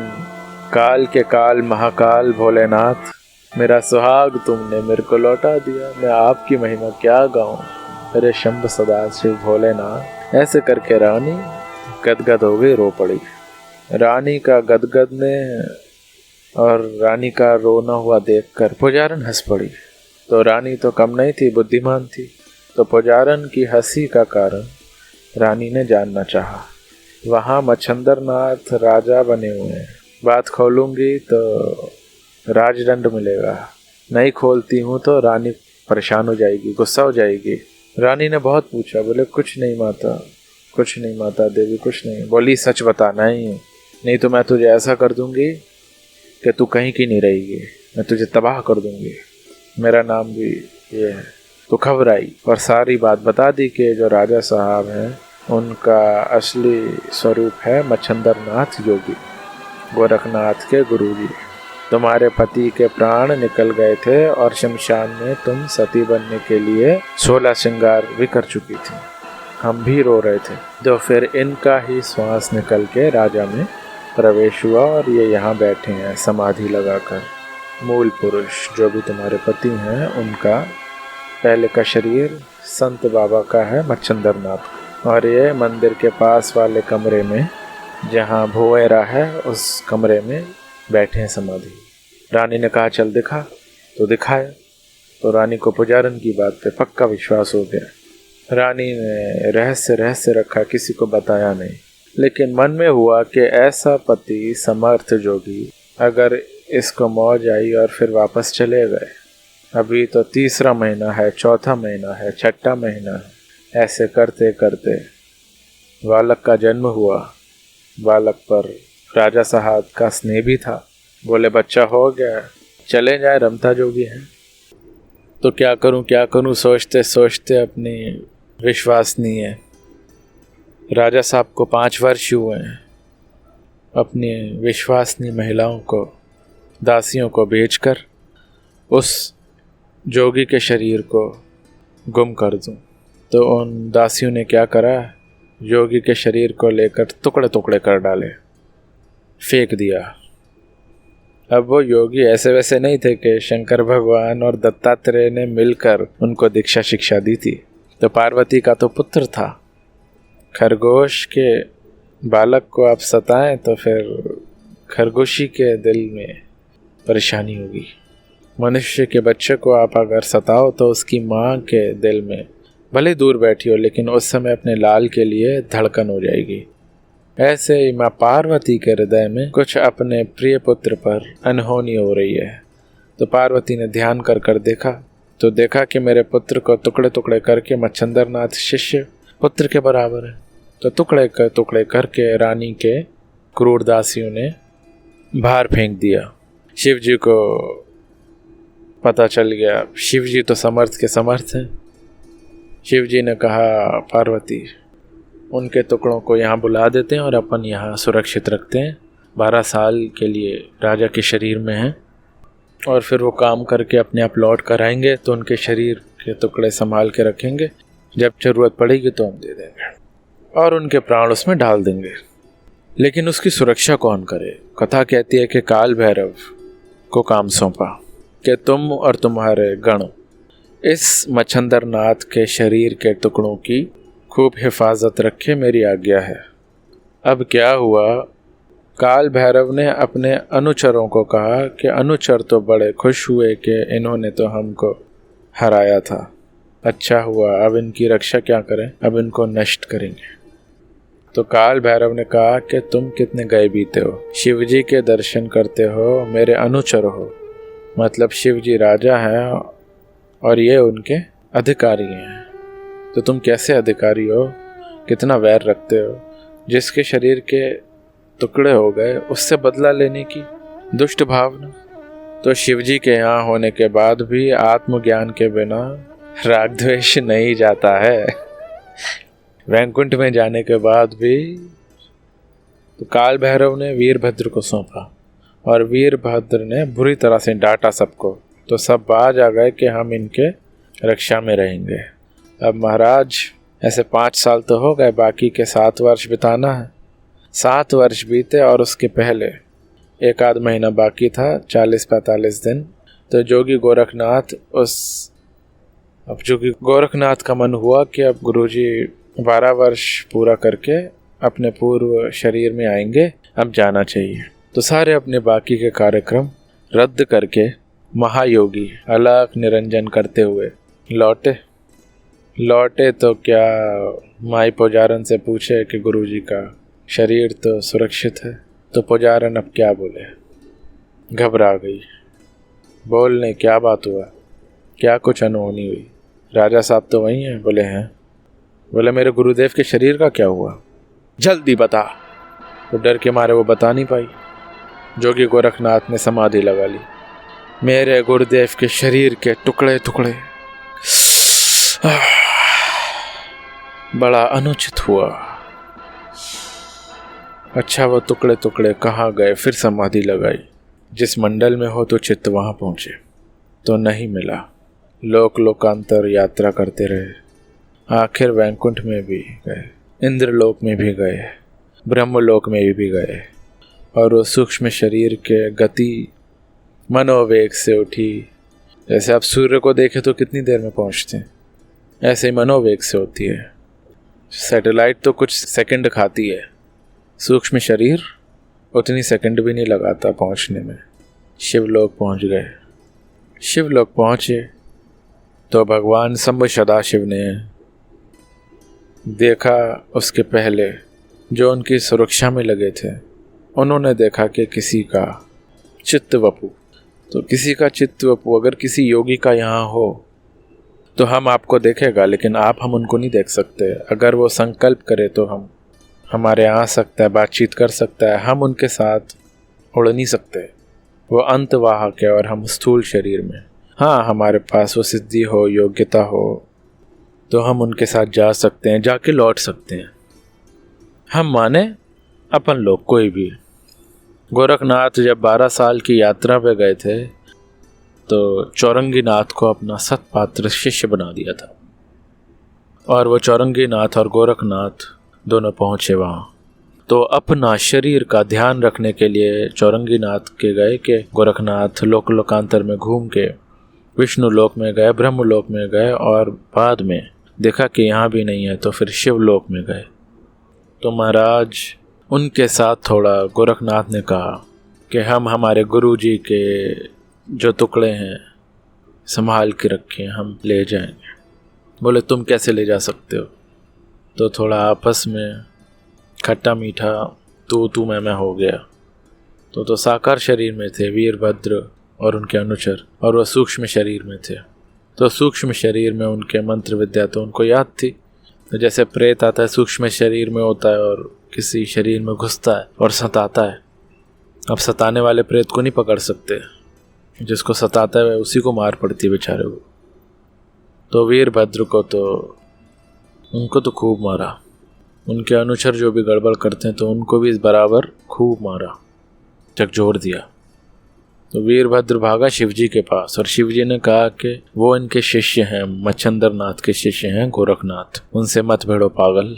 काल के काल महाकाल भोलेनाथ मेरा सुहाग तुमने मेरे को लौटा दिया। मैं आपकी महिमा क्या गाऊं, मेरे शंभ सदाशिव भोलेनाथ। ऐसे करके रानी गदगद हो गई, रो पड़ी। रानी का गदगद ने और रानी का रोना हुआ देखकर पुजारन हंस पड़ी। तो रानी तो कम नहीं थी, बुद्धिमान थी। तो पुजारन की हंसी का कारण रानी ने जानना चाहा। वहाँ मच्छंदर नाथ राजा बने हुए हैं, बात खोलूंगी तो राजदंड मिलेगा, नहीं खोलती हूँ तो रानी परेशान हो जाएगी, गुस्सा हो जाएगी। रानी ने बहुत पूछा, बोले कुछ नहीं माता, कुछ नहीं माता देवी, कुछ नहीं। बोली सच बता, नहीं तो मैं तुझे ऐसा कर दूंगी कि तू कहीं की नहीं रहेगी, मैं तुझे तबाह कर दूंगी, मेरा नाम भी ये है। तो घबराई और सारी बात बता दी कि जो राजा साहब हैं उनका असली स्वरूप है मच्छंदर नाथ योगी, गोरखनाथ के गुरुजी। तुम्हारे पति के प्राण निकल गए थे और शमशान में तुम सती बनने के लिए 16 श्रृंगार भी कर चुकी थी, हम भी रो रहे थे। तो फिर इनका ही श्वास निकल के राजा में प्रवेश हुआ और ये यहाँ बैठे हैं समाधि लगाकर। मूल पुरुष जो भी तुम्हारे पति हैं उनका पहले का शरीर संत बाबा का है मच्छंदर नाथ, और ये मंदिर के पास वाले कमरे में जहाँ भुवेरा है उस कमरे में बैठे हैं समाधि। रानी ने कहा चल दिखा, तो दिखाया। तो रानी को पुजारन की बात पे पक्का विश्वास हो गया। रानी ने रहस्य रखा, किसी को बताया नहीं, लेकिन मन में हुआ कि ऐसा पति समर्थ जोगी, अगर इसको मौज आई और फिर वापस चले गए, अभी तो 3रा महीना है, 4था महीना है, 6ठा महीना है, ऐसे करते करते बालक का जन्म हुआ। बालक पर राजा साहब का स्नेह भी था। बोले बच्चा हो गया, चले जाए, रमता जोगी है। तो क्या करूं सोचते सोचते अपनी विश्वसनीय राजा साहब को 5 वर्ष हुए हैं, अपनी विश्वसनीय महिलाओं को, दासियों को बेचकर उस जोगी के शरीर को गुम कर दूं। तो उन दासियों ने क्या करा, योगी के शरीर को लेकर टुकड़े टुकड़े कर डाले, फेंक दिया। अब वो योगी ऐसे वैसे नहीं थे कि शंकर भगवान और दत्तात्रेय ने मिलकर उनको दीक्षा शिक्षा दी थी। तो पार्वती का तो पुत्र था। खरगोश के बालक को आप सताएं तो फिर खरगोशी के दिल में परेशानी होगी। मनुष्य के बच्चे को आप अगर सताओ तो उसकी माँ के दिल में भले दूर बैठी हो, लेकिन उस समय अपने लाल के लिए धड़कन हो जाएगी। ऐसे ही माँ पार्वती के हृदय में कुछ अपने प्रिय पुत्र पर अनहोनी हो रही है। तो पार्वती ने ध्यान कर देखा, तो देखा कि मेरे पुत्र को टुकड़े टुकड़े करके मच्छंदर नाथ शिष्य पुत्र के बराबर है। तो टुकड़े करके रानी के क्रूर दासियों ने बाहर फेंक दिया। शिव जी को पता चल गया, शिव जी तो समर्थ के समर्थ हैं, शिव जी ने कहा, पार्वती उनके टुकड़ों को यहाँ बुला देते हैं और अपन यहाँ सुरक्षित रखते हैं। 12 साल के लिए राजा के शरीर में हैं और फिर वो काम करके अपने आप लौट कर आएंगे तो उनके शरीर के टुकड़े संभाल के रखेंगे, जब ज़रूरत पड़ेगी तो हम दे देंगे और उनके प्राण उसमें डाल देंगे। लेकिन उसकी सुरक्षा कौन करे? कथा कहती है कि काल भैरव को काम सौंपा कि तुम और तुम्हारे गण इस मच्छंदर नाथ के शरीर के टुकड़ों की खूब हिफाजत रखे, मेरी आज्ञा है। अब क्या हुआ, काल भैरव ने अपने अनुचरों को कहा कि अनुचर तो बड़े खुश हुए कि इन्होंने तो हमको हराया था, अच्छा हुआ, अब इनकी रक्षा क्या करें, अब इनको नष्ट करेंगे। तो काल भैरव ने कहा कि तुम कितने गए बीते हो, शिव जी के दर्शन करते हो, मेरे अनुचर हो, मतलब शिव जी राजा हैं और ये उनके अधिकारी हैं, तो तुम कैसे अधिकारी हो, कितना वैर रखते हो। जिसके शरीर के टुकड़े हो गए उससे बदला लेने की दुष्ट भावना। तो शिव जी के यहाँ होने के बाद भी आत्मज्ञान के बिना राग द्वेष नहीं जाता है। वैकुंठ में जाने के बाद भी तो काल भैरव ने वीरभद्र को सौंपा और वीरभद्र ने बुरी तरह से डांटा सबको, तो सब बाज आ गए कि हम इनके रक्षा में रहेंगे। अब महाराज ऐसे 5 साल तो हो गए, बाकी के 7 वर्ष बिताना है। 7 वर्ष बीते और उसके पहले 1 आध महीना बाकी था, 40-45 दिन। तो जोगी गोरखनाथ जोगी गोरखनाथ का मन हुआ कि अब गुरुजी 12 वर्ष पूरा करके अपने पूर्व शरीर में आएंगे, अब जाना चाहिए। तो सारे अपने बाकी के कार्यक्रम रद्द करके महायोगी अलख निरंजन करते हुए लौटे तो क्या माई पुजारन से पूछे कि गुरुजी का शरीर तो सुरक्षित है। तो पुजारन अब क्या बोले, घबरा गई, बोलने क्या बात हुआ, क्या कुछ अनहोनी हुई? राजा साहब तो वही हैं? बोले हैं। बोले मेरे गुरुदेव के शरीर का क्या हुआ, जल्दी बता। तो डर के मारे वो बता नहीं पाई। जोगी गोरखनाथ ने समाधि लगा ली। मेरे गुरुदेव के शरीर के टुकड़े टुकड़े, बड़ा अनुचित हुआ। अच्छा वो टुकड़े टुकड़े कहाँ गए? फिर समाधि लगाई। जिस मंडल में हो तो चित्त वहाँ पहुँचे, तो नहीं मिला। लोकांतर यात्रा करते रहे, आखिर वैकुंठ में भी गए, इंद्रलोक में भी गए, ब्रह्मलोक में भी गए, और वो सूक्ष्म शरीर के गति मनोवेग से उठी। जैसे आप सूर्य को देखें तो कितनी देर में पहुँचते हैं, ऐसे ही मनोवेग से होती है। सैटेलाइट तो कुछ सेकंड खाती है, सूक्ष्म शरीर उतनी सेकंड भी नहीं लगाता पहुंचने में। शिवलोक पहुंच गए। शिवलोक पहुंचे तो भगवान शंभु सदाशिव ने देखा, उसके पहले जो उनकी सुरक्षा में लगे थे उन्होंने देखा कि किसी का चित्त वपु, तो किसी का चित्त वपु अगर किसी योगी का यहाँ हो तो हम आपको देखेगा, लेकिन हम उनको नहीं देख सकते। अगर वो संकल्प करे तो हमारे यहाँ आ सकता है, बातचीत कर सकता है, हम उनके साथ उड़ नहीं सकते। वो अंतवाहक है और हम स्थूल शरीर में। हाँ, हमारे पास वो सिद्धि हो, योग्यता हो तो हम उनके साथ जा सकते हैं, जाके लौट सकते हैं। हम माने अपन लोग कोई भी। गोरखनाथ जब 12 साल की यात्रा पे गए थे तो चौरंगी नाथ को अपना सतपात्र शिष्य बना दिया था, और वो चौरंगी नाथ और गोरखनाथ दोनों पहुँचे वहाँ। तो अपना शरीर का ध्यान रखने के लिए चौरंगी नाथ के गए कि गोरखनाथ लोकांतर में घूम के विष्णु लोक में गए, ब्रह्म लोक में गए, और बाद में देखा कि यहाँ भी नहीं है तो फिर शिव लोक में गए। तो महाराज उनके साथ थोड़ा गोरखनाथ ने कहा कि हम हमारे गुरु जी के जो टुकड़े हैं संभाल के रखें, हम ले जाएंगे। बोले तुम कैसे ले जा सकते हो? तो थोड़ा आपस में खट्टा मीठा तू मैं हो गया। तो साकार शरीर में थे वीरभद्र और उनके अनुचर, और वह सूक्ष्म शरीर में थे। तो सूक्ष्म शरीर में उनके मंत्र विद्या तो उनको याद थी। तो जैसे प्रेत आता है सूक्ष्म शरीर में होता है और किसी शरीर में घुसता है और सताता है। अब सताने वाले प्रेत को नहीं पकड़ सकते, जिसको सताता है उसी को मार पड़ती है बेचारे को। तो वीरभद्र को तो उनको तो खूब मारा, उनके अनुचर जो भी गड़बड़ करते हैं तो उनको भी इस बराबर खूब मारा, झकझोर दिया। तो वीरभद्र भागा शिवजी के पास और शिवजी ने कहा कि वो इनके शिष्य हैं, मच्छंदर नाथ के शिष्य हैं गोरखनाथ, उनसे मत भिड़ो पागल।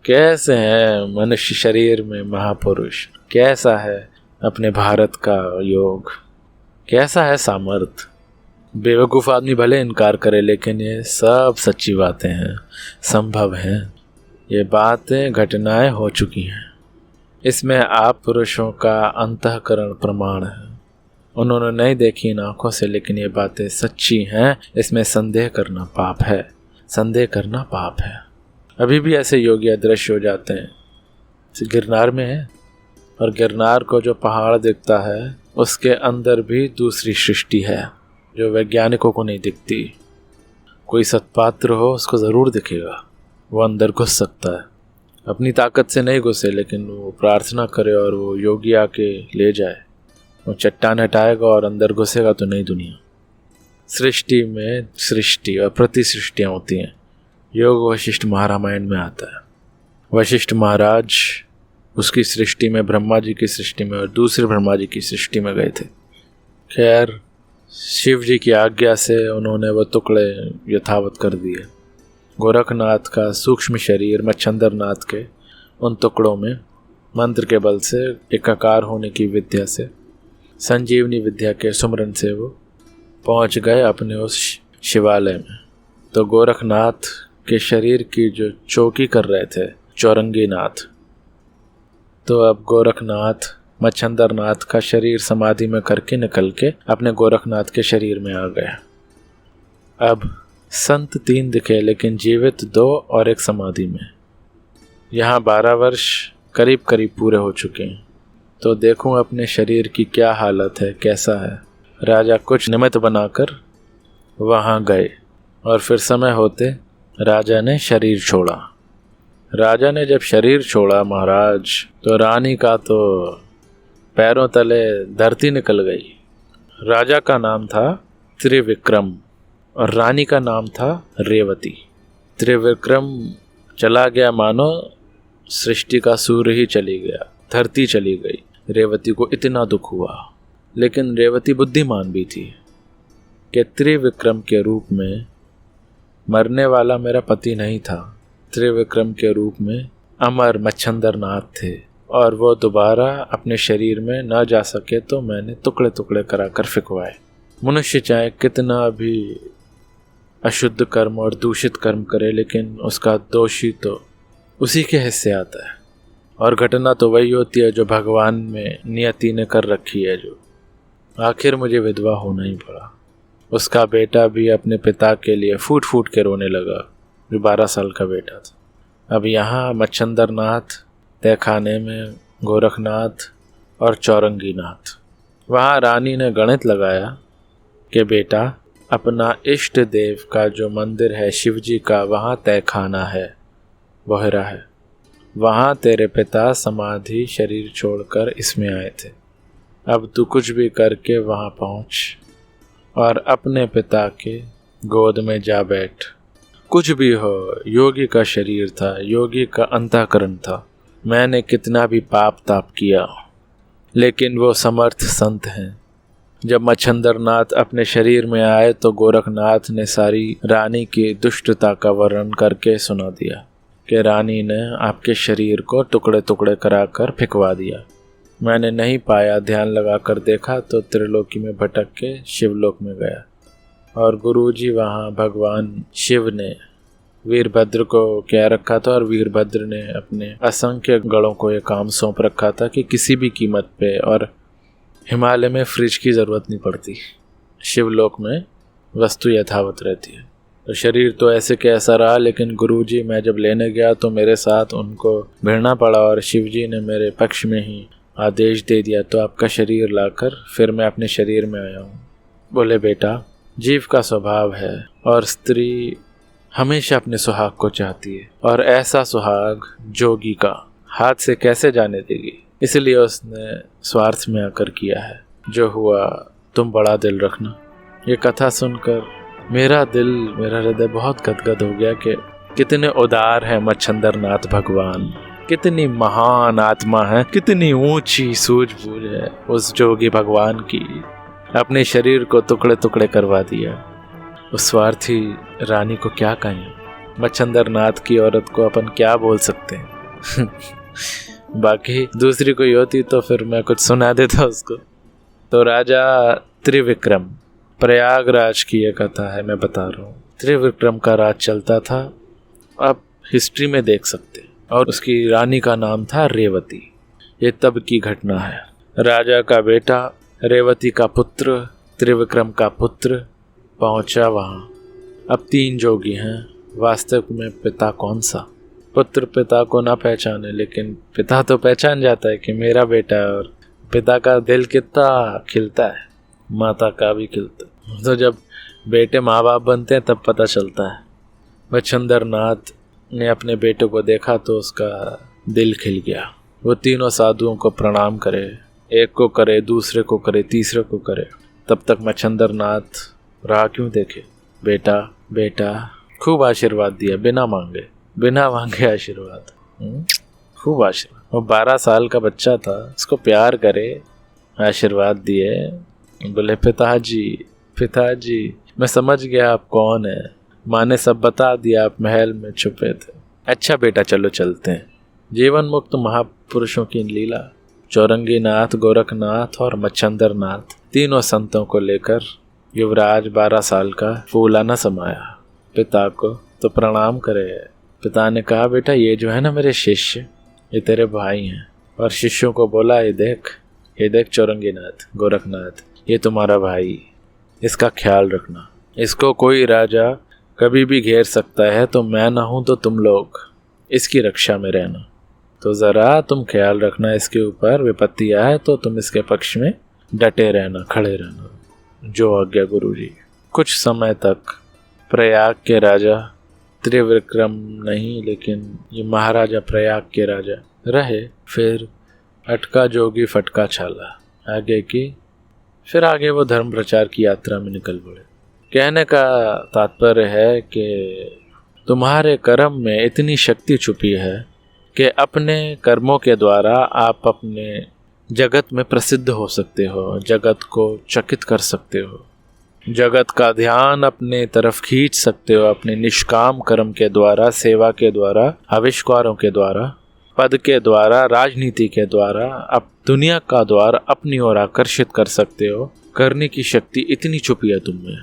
कैसे हैं मनुष्य शरीर में महापुरुष, कैसा है अपने भारत का योग, कैसा है सामर्थ्य। बेवकूफ़ आदमी भले इनकार करे लेकिन ये सब सच्ची बातें हैं, संभव हैं, ये बातें घटनाएं हो चुकी हैं। इसमें आप पुरुषों का अंतःकरण प्रमाण है। उन्होंने नहीं देखी इन आँखों से लेकिन ये बातें सच्ची हैं। इसमें संदेह करना पाप है, संदेह करना पाप है। अभी भी ऐसे योगी अदृश्य हो जाते हैं। गिरनार में है और गिरनार को जो पहाड़ दिखता है उसके अंदर भी दूसरी सृष्टि है जो वैज्ञानिकों को नहीं दिखती। कोई सत्पात्र हो उसको ज़रूर दिखेगा, वो अंदर घुस सकता है। अपनी ताकत से नहीं घुसे लेकिन वो प्रार्थना करे और वो योगी आके ले जाए। वो चट्टान हटाएगा और अंदर घुसेगा तो नई दुनिया। सृष्टि में सृष्टि और प्रतिसृष्टियाँ होती हैं। योग वशिष्ठ महारामायण में आता है। वशिष्ठ महाराज उसकी सृष्टि में, ब्रह्मा जी की सृष्टि में और दूसरे ब्रह्मा जी की सृष्टि में गए थे। खैर शिव जी की आज्ञा से उन्होंने वो टुकड़े यथावत कर दिए। गोरखनाथ का सूक्ष्म शरीर मच्छंदर नाथ के उन टुकड़ों में मंत्र के बल से एकाकार होने की विद्या से, संजीवनी विद्या के सुमरन से वो पहुंच गए अपने उस शिवालय में। तो गोरखनाथ के शरीर की जो चौकी कर रहे थे चौरंगी नाथ, तो अब गोरखनाथ मच्छंदर नाथ का शरीर समाधि में करके निकल के अपने गोरखनाथ के शरीर में आ गया। अब संत 3 दिखे लेकिन जीवित 2 और एक समाधि में। यहाँ 12 वर्ष करीब करीब पूरे हो चुके हैं। तो देखूं अपने शरीर की क्या हालत है, कैसा है। राजा कुछ निमित्त बनाकर वहाँ गए और फिर समय होते राजा ने शरीर छोड़ा। राजा ने जब शरीर छोड़ा महाराज, तो रानी का तो पैरों तले धरती निकल गई। राजा का नाम था त्रिविक्रम और रानी का नाम था रेवती। त्रिविक्रम चला गया मानो सृष्टि का सूर्य ही चली गया, धरती चली गई। रेवती को इतना दुख हुआ, लेकिन रेवती बुद्धिमान भी थी कि त्रिविक्रम के रूप में मरने वाला मेरा पति नहीं था। त्रिविक्रम के रूप में अमर मच्छंदर नाथ थे और वो दोबारा अपने शरीर में न जा सके तो मैंने टुकड़े टुकड़े कराकर फिकवाए। मनुष्य चाहे कितना भी अशुद्ध कर्म और दूषित कर्म करे लेकिन उसका दोषी तो उसी के हिस्से आता है। और घटना तो वही होती है जो भगवान में नियति ने कर रखी है। जो आखिर मुझे विधवा होना ही पड़ा। उसका बेटा भी अपने पिता के लिए फूट फूट के रोने लगा, जो 12 साल का बेटा था। अब यहाँ मच्छंदर नाथ तहखाने में गोरखनाथ और चौरंगी नाथ। वहाँ रानी ने गणित लगाया कि बेटा अपना इष्ट देव का जो मंदिर है शिव जी का, वहाँ तहखाना है, बोहरा है। वहाँ तेरे पिता समाधि शरीर छोड़कर इसमें आए थे। अब तू कुछ भी करके वहाँ पहुँच और अपने पिता के गोद में जा बैठ। कुछ भी हो, योगी का शरीर था, योगी का अंतःकरण था। मैंने कितना भी पाप ताप किया लेकिन वो समर्थ संत हैं। जब मच्छंदर नाथ अपने शरीर में आए तो गोरखनाथ ने सारी रानी की दुष्टता का वर्णन करके सुना दिया कि रानी ने आपके शरीर को टुकड़े टुकड़े कराकर फिकवा दिया। मैंने नहीं पाया, ध्यान लगाकर देखा तो त्रिलोकी में भटक के शिवलोक में गया और गुरुजी वहाँ भगवान शिव ने वीरभद्र को कह रखा था और वीरभद्र ने अपने असंख्य गणों को ये काम सौंप रखा था कि किसी भी कीमत पे, और हिमालय में फ्रिज की ज़रूरत नहीं पड़ती, शिवलोक में वस्तु यथावत रहती है। तो शरीर तो ऐसे के ऐसा रहा, लेकिन गुरुजी मैं जब लेने गया तो मेरे साथ उनको भिड़ना पड़ा और शिवजी ने मेरे पक्ष में ही आदेश दे दिया तो आपका शरीर लाकर फिर मैं अपने शरीर में आया हूँ। बोले बेटा, जीव का स्वभाव है और स्त्री हमेशा अपने सुहाग को चाहती है, और ऐसा सुहाग जोगी का हाथ से कैसे जाने देगी, इसलिए उसने स्वार्थ में आकर किया है। जो हुआ तुम बड़ा दिल रखना। ये कथा सुनकर मेरा हृदय बहुत गदगद हो गया कि कितने उदार है मच्छंदरनाथ भगवान, कितनी महान आत्मा है, कितनी ऊंची सूझबूझ है उस जोगी भगवान की। अपने शरीर को टुकड़े टुकड़े करवा दिया। उस स्वार्थी रानी को क्या कहें, मच्छंदरनाथ की औरत को अपन क्या बोल सकते हैं। बाकी दूसरी कोई होती तो फिर मैं कुछ सुना देता उसको। तो राजा त्रिविक्रम, प्रयागराज की ये कथा है, मैं बता रहा हूँ। त्रिविक्रम का राज चलता था, आप हिस्ट्री में देख सकते हैं। और उसकी रानी का नाम था रेवती। ये तब की घटना है। राजा का बेटा, रेवती का पुत्र, त्रिविक्रम का पुत्र पहुंचा वहां। अब 3 जोगी हैं। वास्तव में पिता कौन सा? पुत्र पिता को ना पहचाने, लेकिन पिता तो पहचान जाता है कि मेरा बेटा है। और पिता का दिल कितना खिलता है, माता का भी खिलता है। तो जब बेटे माँ बाप बनते हैं तब पता चलता है। मच्छंदरनाथ ने अपने बेटे को देखा तो उसका दिल खिल गया। वो तीनों साधुओं को प्रणाम करे, एक को करे, दूसरे को करे, तीसरे को करे। तब तक मच्छंदरनाथ राह क्यों देखे। बेटा बेटा खूब आशीर्वाद दिया, बिना मांगे आशीर्वाद, खूब आशीर्वाद। वो 12 साल का बच्चा था, उसको प्यार करे, आशीर्वाद दिए। बोले पिताजी मैं समझ गया आप कौन है, माँ ने सब बता दिया, आप महल में छुपे थे। अच्छा बेटा चलो चलते हैं। जीवन मुक्त महापुरुषों की लीला। चौरंगीनाथ, गोरखनाथ और मच्छंदरनाथ तीनों संतों को लेकर युवराज 12 साल का फूला न समाया। पिता को तो प्रणाम करे। पिता ने कहा बेटा ये जो है ना मेरे शिष्य, ये तेरे भाई हैं। और शिष्यों को बोला ये देख चौरंगीनाथ, गोरखनाथ, ये तुम्हारा भाई, इसका ख्याल रखना। इसको कोई राजा कभी भी घेर सकता है, तो मैं ना हूं तो तुम लोग इसकी रक्षा में रहना। तो ज़रा तुम ख्याल रखना, इसके ऊपर विपत्ति आए तो तुम इसके पक्ष में डटे रहना, खड़े रहना। जो आज्ञा गुरुजी। कुछ समय तक प्रयाग के राजा, त्रिविक्रम नहीं लेकिन ये महाराजा प्रयाग के राजा रहे। फिर अटका जोगी फटका छाला, आगे वो धर्म प्रचार की यात्रा में निकल पड़े। कहने का तात्पर्य है कि तुम्हारे कर्म में इतनी शक्ति छुपी है कि अपने कर्मों के द्वारा आप अपने जगत में प्रसिद्ध हो सकते हो, जगत को चकित कर सकते हो, जगत का ध्यान अपने तरफ खींच सकते हो अपने निष्काम कर्म के द्वारा, सेवा के द्वारा, आविष्कारों के द्वारा, पद के द्वारा, राजनीति के द्वारा। अब दुनिया का द्वार अपनी ओर आकर्षित कर सकते हो। करने की शक्ति इतनी छुपी है तुम में।